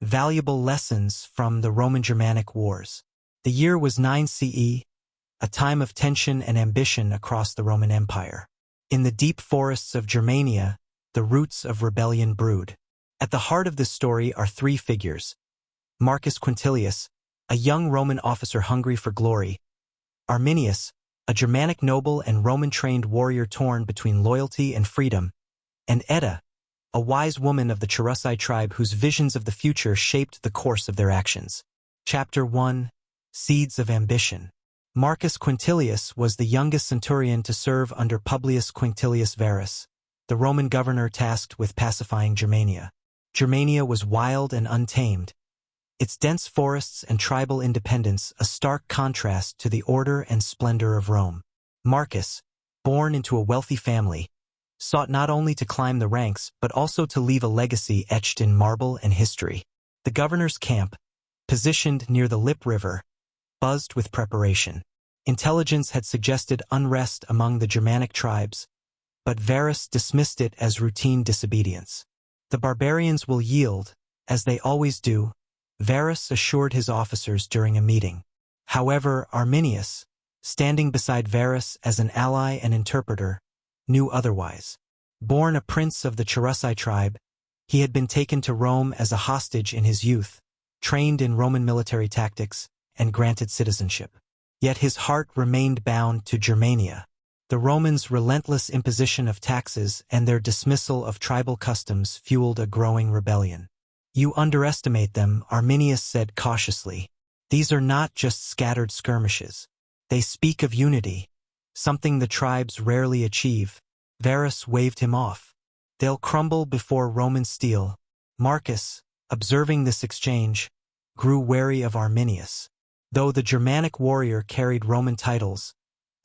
Valuable lessons from the Roman-Germanic Wars. The year was 9 CE, a time of tension and ambition across the Roman Empire. In the deep forests of Germania, the roots of rebellion brewed. At the heart of this story are three figures: Marcus Quintilius, a young Roman officer hungry for glory; Arminius, a Germanic noble and Roman-trained warrior torn between loyalty and freedom; and Edda, a wise woman of the Cherusci tribe whose visions of the future shaped the course of their actions. Chapter 1: Seeds of Ambition. Marcus Quintilius was the youngest centurion to serve under Publius Quinctilius Varus, the Roman governor tasked with pacifying Germania. Germania was wild and untamed, its dense forests and tribal independence a stark contrast to the order and splendor of Rome. Marcus, born into a wealthy family, sought not only to climb the ranks but also to leave a legacy etched in marble and history. The governor's camp, positioned near the Lip River, buzzed with preparation. Intelligence had suggested unrest among the Germanic tribes, but Varus dismissed it as routine disobedience. The barbarians will yield, as they always do, Varus assured his officers during a meeting. However, Arminius, standing beside Varus as an ally and interpreter, knew otherwise. Born a prince of the Cherusci tribe, he had been taken to Rome as a hostage in his youth, trained in Roman military tactics, and granted citizenship. Yet his heart remained bound to Germania. The Romans' relentless imposition of taxes and their dismissal of tribal customs fueled a growing rebellion. "You underestimate them," Arminius said cautiously. "These are not just scattered skirmishes. They speak of unity, something the tribes rarely achieve." Varus waved him off. "They'll crumble before Roman steel." Marcus, observing this exchange, grew wary of Arminius. Though the Germanic warrior carried Roman titles,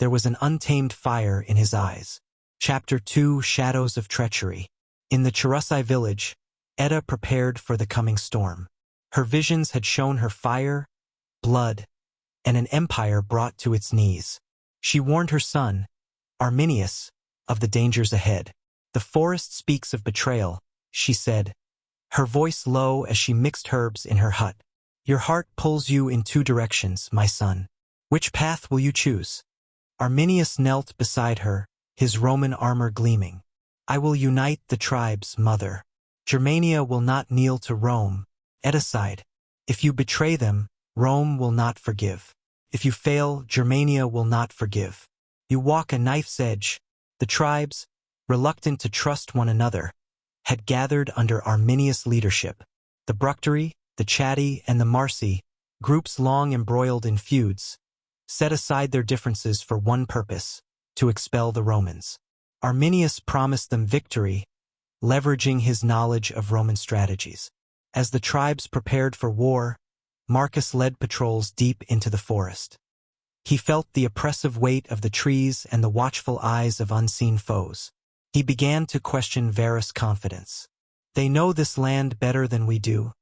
there was an untamed fire in his eyes. Chapter 2: Shadows of Treachery. In the Cherusci village, Edda prepared for the coming storm. Her visions had shown her fire, blood, and an empire brought to its knees. She warned her son, Arminius, of the dangers ahead. "The forest speaks of betrayal," she said, her voice low as she mixed herbs in her hut. "Your heart pulls you in two directions, my son. Which path will you choose?" Arminius knelt beside her, his Roman armor gleaming. "I will unite the tribes, mother. Germania will not kneel to Rome." Edda sighed. "If you betray them, Rome will not forgive. If you fail, Germania will not forgive. You walk a knife's edge." The tribes, reluctant to trust one another, had gathered under Arminius' leadership. The Bructeri, the Chatti, and the Marsi, groups long embroiled in feuds, set aside their differences for one purpose: to expel the Romans. Arminius promised them victory, leveraging his knowledge of Roman strategies. As the tribes prepared for war, Marcus led patrols deep into the forest. He felt the oppressive weight of the trees and the watchful eyes of unseen foes. He began to question Varus' confidence. "They know this land better than we do,"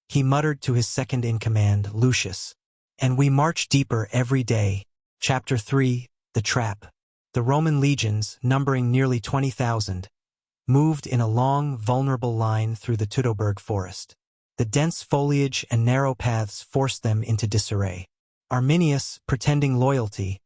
he muttered to his second-in-command, Lucius. "And we march deeper every day." Chapter 3: The Trap. The Roman legions, numbering nearly 20,000, moved in a long, vulnerable line through the Teutoburg forest. The dense foliage and narrow paths forced them into disarray. Arminius, pretending loyalty,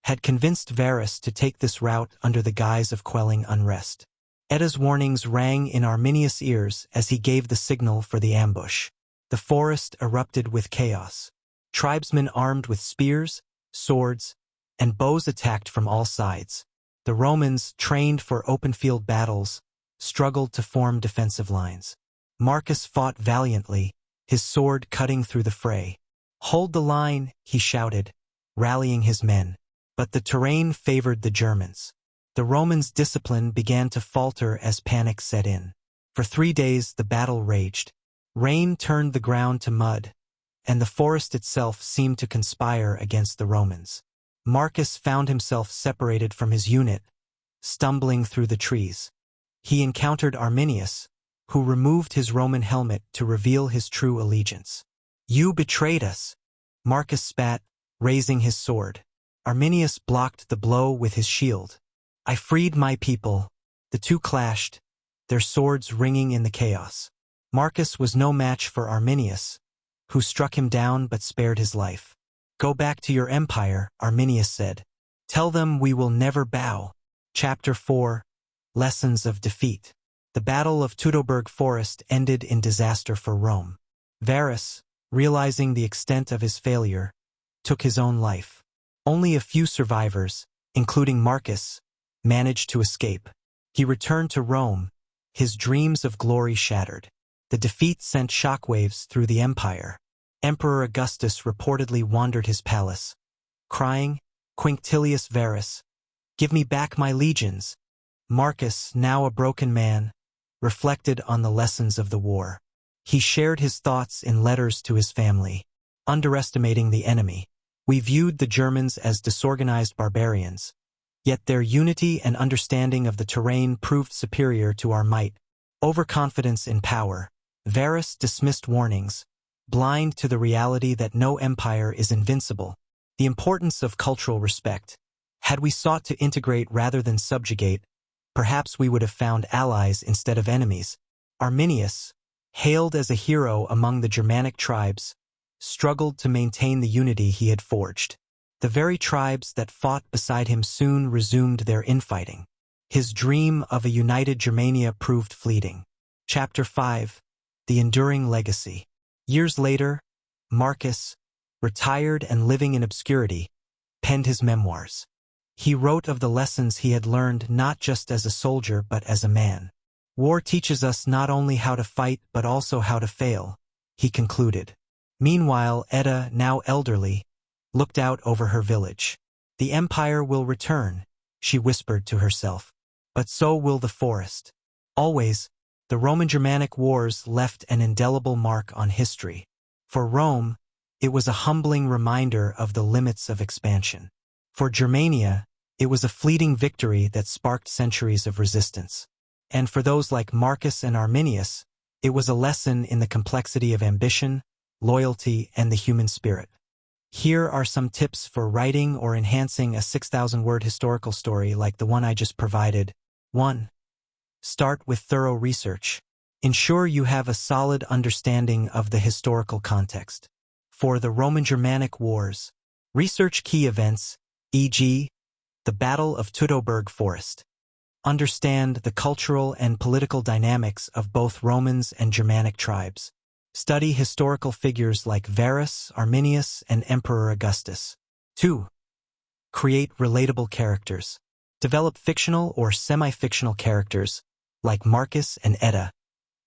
had convinced Varus to take this route under the guise of quelling unrest. Edda's warnings rang in Arminius' ears as he gave the signal for the ambush. The forest erupted with chaos. Tribesmen armed with spears, swords, and bows attacked from all sides. The Romans, trained for open-field battles, struggled to form defensive lines. Marcus fought valiantly, his sword cutting through the fray. "Hold the line," he shouted, rallying his men. But the terrain favored the Germans. The Romans' discipline began to falter as panic set in. For 3 days the battle raged. Rain turned the ground to mud, and the forest itself seemed to conspire against the Romans. Marcus found himself separated from his unit, stumbling through the trees. He encountered Arminius, who removed his Roman helmet to reveal his true allegiance. "You betrayed us," Marcus spat, raising his sword. Arminius blocked the blow with his shield. "I freed my people." The two clashed, their swords ringing in the chaos. Marcus was no match for Arminius, who struck him down but spared his life. "Go back to your empire," Arminius said. "Tell them we will never bow." Chapter 4. Lessons of Defeat. The Battle of Teutoburg Forest ended in disaster for Rome. Varus, realizing the extent of his failure, took his own life. Only a few survivors, including Marcus, managed to escape. He returned to Rome, his dreams of glory shattered. The defeat sent shockwaves through the empire. Emperor Augustus reportedly wandered his palace, crying, "Quinctilius Varus, give me back my legions." Marcus, now a broken man, reflected on the lessons of the war. He shared his thoughts in letters to his family. Underestimating the enemy. "We viewed the Germans as disorganized barbarians, yet their unity and understanding of the terrain proved superior to our might." Overconfidence in power. Varus dismissed warnings, blind to the reality that no empire is invincible. The importance of cultural respect. Had we sought to integrate rather than subjugate, perhaps we would have found allies instead of enemies. Arminius, hailed as a hero among the Germanic tribes, struggled to maintain the unity he had forged. The very tribes that fought beside him soon resumed their infighting. His dream of a united Germania proved fleeting. Chapter 5. The Enduring Legacy. Years later, Marcus, retired and living in obscurity, penned his memoirs. He wrote of the lessons he had learned not just as a soldier but as a man. "War teaches us not only how to fight but also how to fail," he concluded. Meanwhile, Edda, now elderly, looked out over her village. "The empire will return," she whispered to herself. "But so will the forest." Always, the Roman-Germanic wars left an indelible mark on history. For Rome, it was a humbling reminder of the limits of expansion. For Germania, it was a fleeting victory that sparked centuries of resistance. And for those like Marcus and Arminius, it was a lesson in the complexity of ambition, loyalty, and the human spirit. Here are some tips for writing or enhancing a 6,000-word historical story like the one I just provided. 1. Start with thorough research. Ensure you have a solid understanding of the historical context. For the Roman-Germanic Wars, research key events, e.g., the Battle of Teutoburg Forest. Understand the cultural and political dynamics of both Romans and Germanic tribes. Study historical figures like Varus, Arminius, and Emperor Augustus. 2. Create relatable characters. Develop fictional or semi-fictional characters, like Marcus and Edda,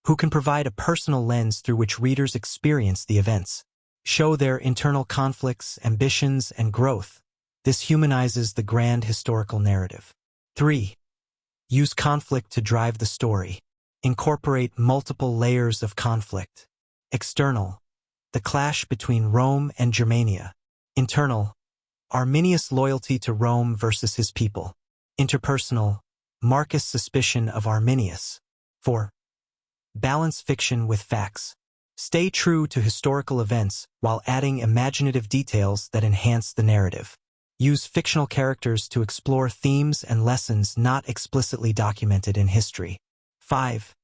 who can provide a personal lens through which readers experience the events. Show their internal conflicts, ambitions, and growth. This humanizes the grand historical narrative. 3. Use conflict to drive the story. Incorporate multiple layers of conflict. External, the clash between Rome and Germania. Internal, Arminius' loyalty to Rome versus his people. Interpersonal, Marcus' suspicion of Arminius. 4. Balance fiction with facts. Stay true to historical events while adding imaginative details that enhance the narrative. Use fictional characters to explore themes and lessons not explicitly documented in history. 5.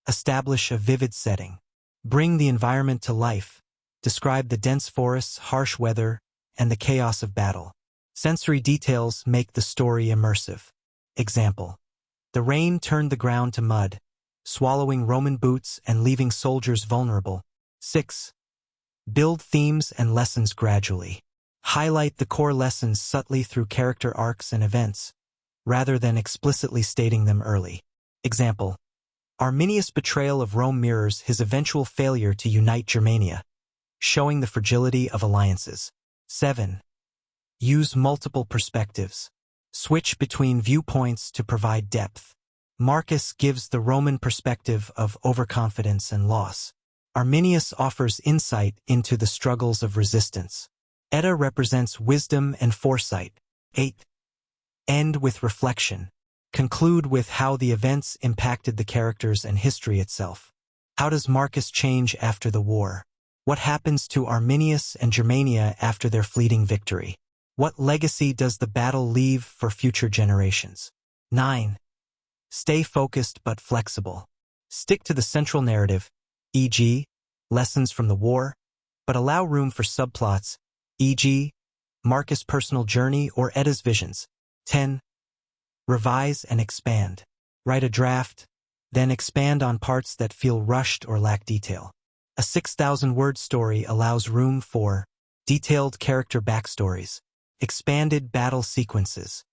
Establish a vivid setting. Bring the environment to life. Describe the dense forests, harsh weather, and the chaos of battle. Sensory details make the story immersive. Example: the rain turned the ground to mud, swallowing Roman boots and leaving soldiers vulnerable. 6. Build themes and lessons gradually. Highlight the core lessons subtly through character arcs and events, rather than explicitly stating them early. Example: Arminius' betrayal of Rome mirrors his eventual failure to unite Germania, showing the fragility of alliances. 7. Use multiple perspectives. Switch between viewpoints to provide depth. Marcus gives the Roman perspective of overconfidence and loss. Arminius offers insight into the struggles of resistance. Edda represents wisdom and foresight. 8. End with reflection. Conclude with how the events impacted the characters and history itself. How does Marcus change after the war? What happens to Arminius and Germania after their fleeting victory? What legacy does the battle leave for future generations? 9. Stay focused but flexible. Stick to the central narrative, e.g., lessons from the war, but allow room for subplots, e.g., Marcus' personal journey or Edda's visions. 10. Revise and expand. Write a draft, then expand on parts that feel rushed or lack detail. A 6,000-word story allows room for detailed character backstories, expanded battle sequences,